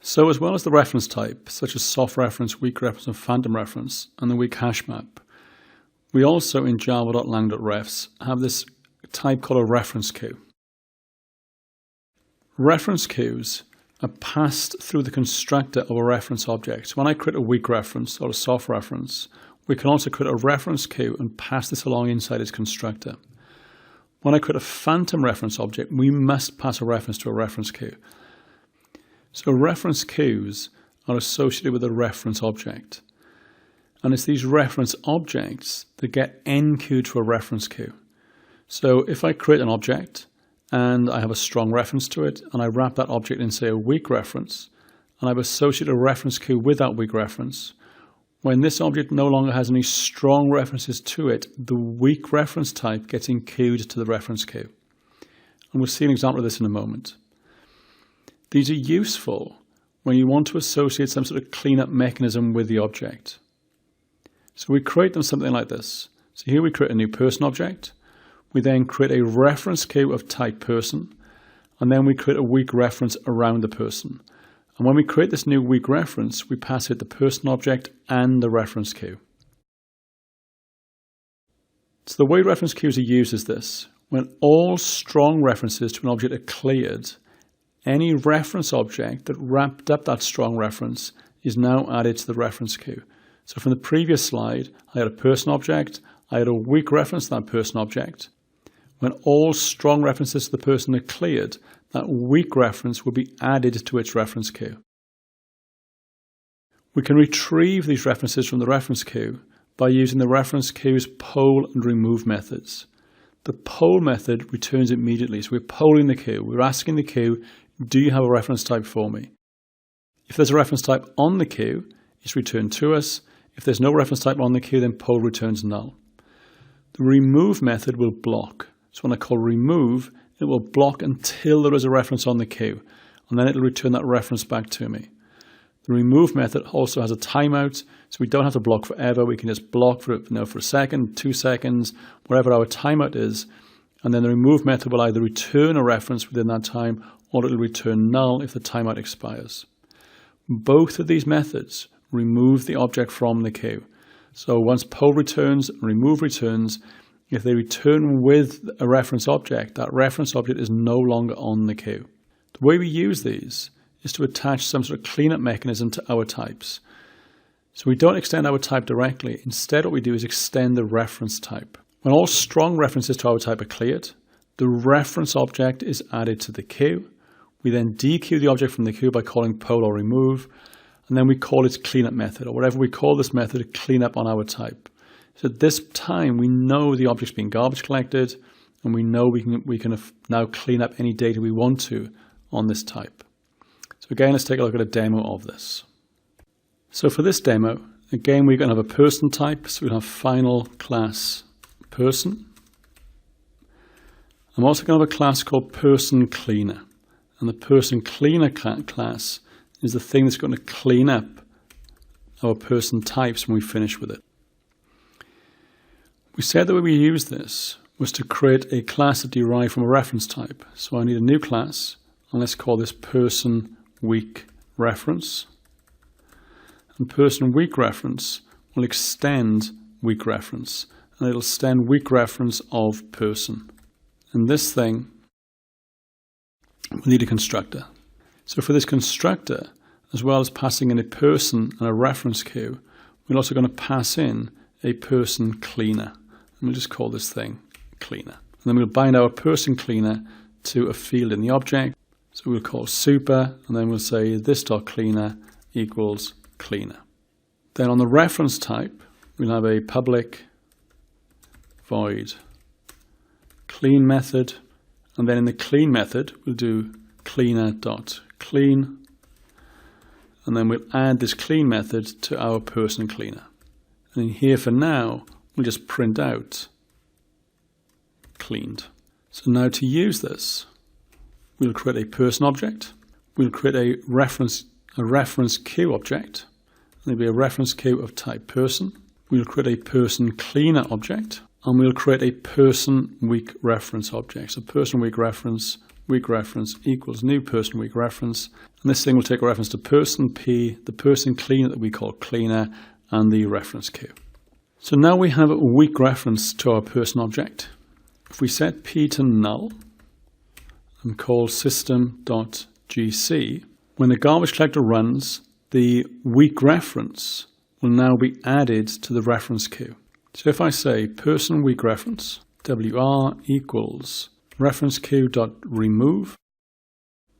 So as well as the reference type, such as soft reference, weak reference, and phantom reference, and the weak hash map, we also in java.lang.refs have this type called a reference queue. Reference queues are passed through the constructor of a reference object. So when I create a weak reference or a soft reference, we can also create a reference queue and pass this along inside its constructor. When I create a phantom reference object, we must pass a reference to a reference queue. So reference queues are associated with a reference object. And it's these reference objects that get enqueued to a reference queue. So if I create an object and I have a strong reference to it, and I wrap that object in, say, a weak reference, and I've associated a reference queue with that weak reference, when this object no longer has any strong references to it, the weak reference type gets enqueued to the reference queue. And we'll see an example of this in a moment. These are useful when you want to associate some sort of cleanup mechanism with the object. So we create them something like this. So here we create a new person object. We then create a reference queue of type person, and then we create a weak reference around the person. And when we create this new weak reference, we pass it the person object and the reference queue. So the way reference queues are used is this. When all strong references to an object are cleared, any reference object that wrapped up that strong reference is now added to the reference queue. So from the previous slide, I had a person object, I had a weak reference to that person object. When all strong references to the person are cleared, that weak reference will be added to its reference queue. We can retrieve these references from the reference queue by using the reference queue's poll and remove methods. The poll method returns immediately, so we're polling the queue. We're asking the queue, do you have a reference type for me? If there's a reference type on the queue, it's returned to us. If there's no reference type on the queue, then poll returns null. The remove method will block. So when I call remove, it will block until there is a reference on the queue, and then it'll return that reference back to me. The remove method also has a timeout, so we don't have to block forever. We can just block for a second, 2 seconds, whatever our timeout is, and then the remove method will either return a reference within that time, or it'll return null if the timeout expires. Both of these methods remove the object from the queue. So once poll returns, remove returns, if they return with a reference object, that reference object is no longer on the queue. The way we use these is to attach some sort of cleanup mechanism to our types. So we don't extend our type directly. Instead, what we do is extend the reference type. When all strong references to our type are cleared, the reference object is added to the queue. We then dequeue the object from the queue by calling poll or remove, and then we call its cleanup method, or whatever we call this method, cleanup on our type. So at this time, we know the object's being garbage collected, and we know we can now clean up any data we want to on this type. So again, let's take a look at a demo of this. So for this demo, again, we're going to have a person type. So we'll have final class person. I'm also going to have a class called person cleaner. And the person cleaner class is the thing that's going to clean up our person types when we finish with it. We said the way we use this was to create a class that derived from a reference type. So I need a new class, and let's call this person weak reference. And person weak reference will extend weak reference, and it'll extend weak reference of person. And this thing, we need a constructor. So for this constructor, as well as passing in a person and a reference queue, we're also going to pass in a person cleaner. And we'll just call this thing cleaner. And then we'll bind our person cleaner to a field in the object. So we'll call super, and then we'll say this.cleaner equals cleaner. Then on the reference type, we'll have a public void clean method. And then in the clean method, we'll do cleaner.clean. And then we'll add this clean method to our person cleaner. And in here for now, we'll just print out cleaned. So now to use this, we'll create a person object. We'll create a reference queue object. There'll be a reference queue of type person. We'll create a person cleaner object. And we'll create a person weak reference object. So person weak reference weak reference equals new person weak reference. And this thing will take a reference to person P, the person cleaner that we call cleaner, and the reference queue. So now we have a weak reference to our person object. If we set P to null and call system.gc, when the garbage collector runs, the weak reference will now be added to the reference queue. So if I say person weak reference, WR equals ReferenceQueue.remove,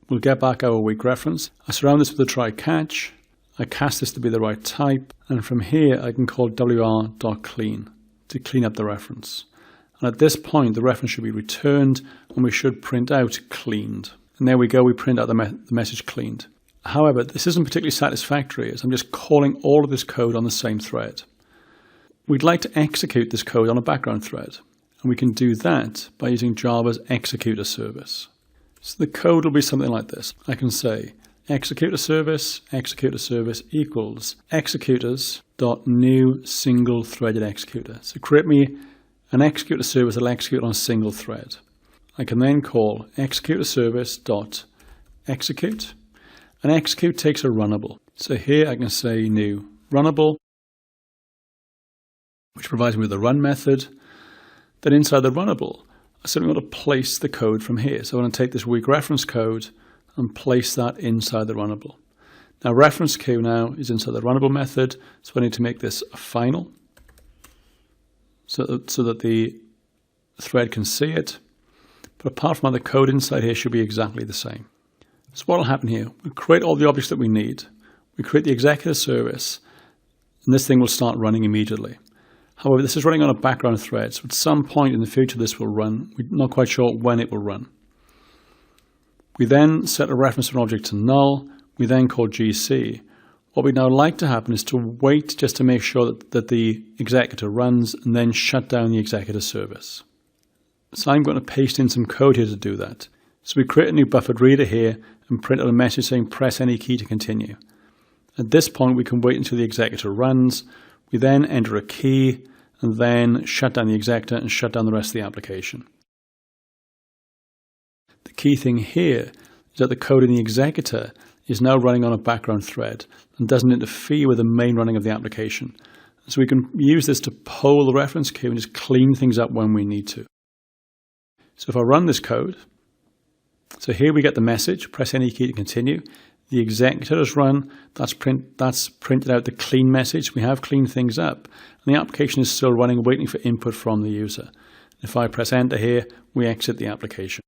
we'll get back our weak reference. I surround this with a try catch. I cast this to be the right type, and from here I can call wr.clean to clean up the reference. And at this point the reference should be returned and we should print out cleaned. And there we go, we print out the message cleaned. However, this isn't particularly satisfactory as I'm just calling all of this code on the same thread. We'd like to execute this code on a background thread, and we can do that by using Java's executor service. So the code will be something like this. I can say executor service equals executors.new single threaded executor. So create me an executor service that will execute on a single thread. I can then call executor service.execute, and execute takes a runnable. So here I can say new runnable, which provides me with a run method. Then inside the runnable, I simply want to place the code from here. So I want to take this weak reference code and place that inside the runnable. Now ReferenceQueue now is inside the runnable method, so I need to make this a final so that the thread can see it. But apart from that, the code inside here should be exactly the same. So what will happen here? We'll create all the objects that we need. We create the executor service, and this thing will start running immediately. However, this is running on a background thread, so at some point in the future this will run. We're not quite sure when it will run. We then set a reference to an object to null. We then call GC. What we'd now like to happen is to wait just to make sure that the executor runs and then shut down the executor service. So I'm going to paste in some code here to do that. So we create a new buffered reader here and print out a message saying press any key to continue. At this point we can wait until the executor runs. We then enter a key and then shut down the executor and shut down the rest of the application. The key thing here is that the code in the executor is now running on a background thread and doesn't interfere with the main running of the application. So we can use this to poll the reference queue and just clean things up when we need to. So if I run this code, so here we get the message, press any key to continue. The executor is run, that's printed out the clean message. We have cleaned things up, and the application is still running, waiting for input from the user. If I press enter here, we exit the application.